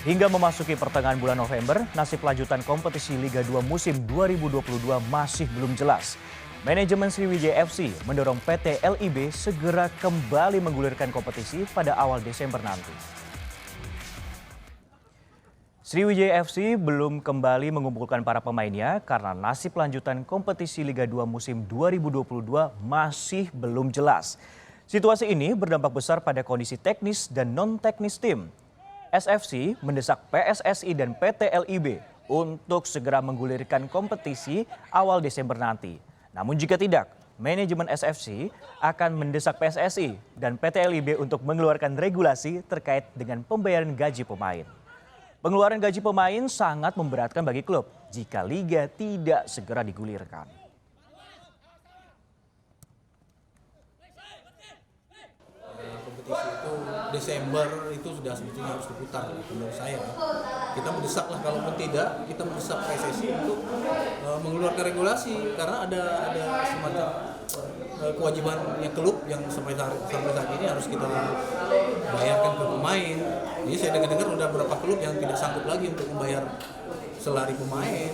Hingga memasuki pertengahan bulan November, nasib lanjutan kompetisi Liga 2 musim 2022 masih belum jelas. Manajemen Sriwijaya FC mendorong PT LIB segera kembali menggulirkan kompetisi pada awal Desember nanti. Sriwijaya FC belum kembali mengumpulkan para pemainnya karena nasib lanjutan kompetisi Liga 2 musim 2022 masih belum jelas. Situasi ini berdampak besar pada kondisi teknis dan non-teknis tim. SFC mendesak PSSI dan PT LIB untuk segera menggulirkan kompetisi awal Desember nanti. Namun jika tidak, manajemen SFC akan mendesak PSSI dan PT LIB untuk mengeluarkan regulasi terkait dengan pembayaran gaji pemain. Pengeluaran gaji pemain sangat memberatkan bagi klub jika liga tidak segera digulirkan. Kompetisi itu Desember itu sudah sebetulnya harus diputar menurut saya. Kita mendesak lah, kalaupun tidak kita mendesak PSSI untuk mengeluarkan regulasi karena ada semacam kewajiban yang klub yang sampai saat ini harus kita bayarkan ke pemain. Jadi saya dengar udah beberapa klub yang tidak sanggup lagi untuk membayar selari pemain.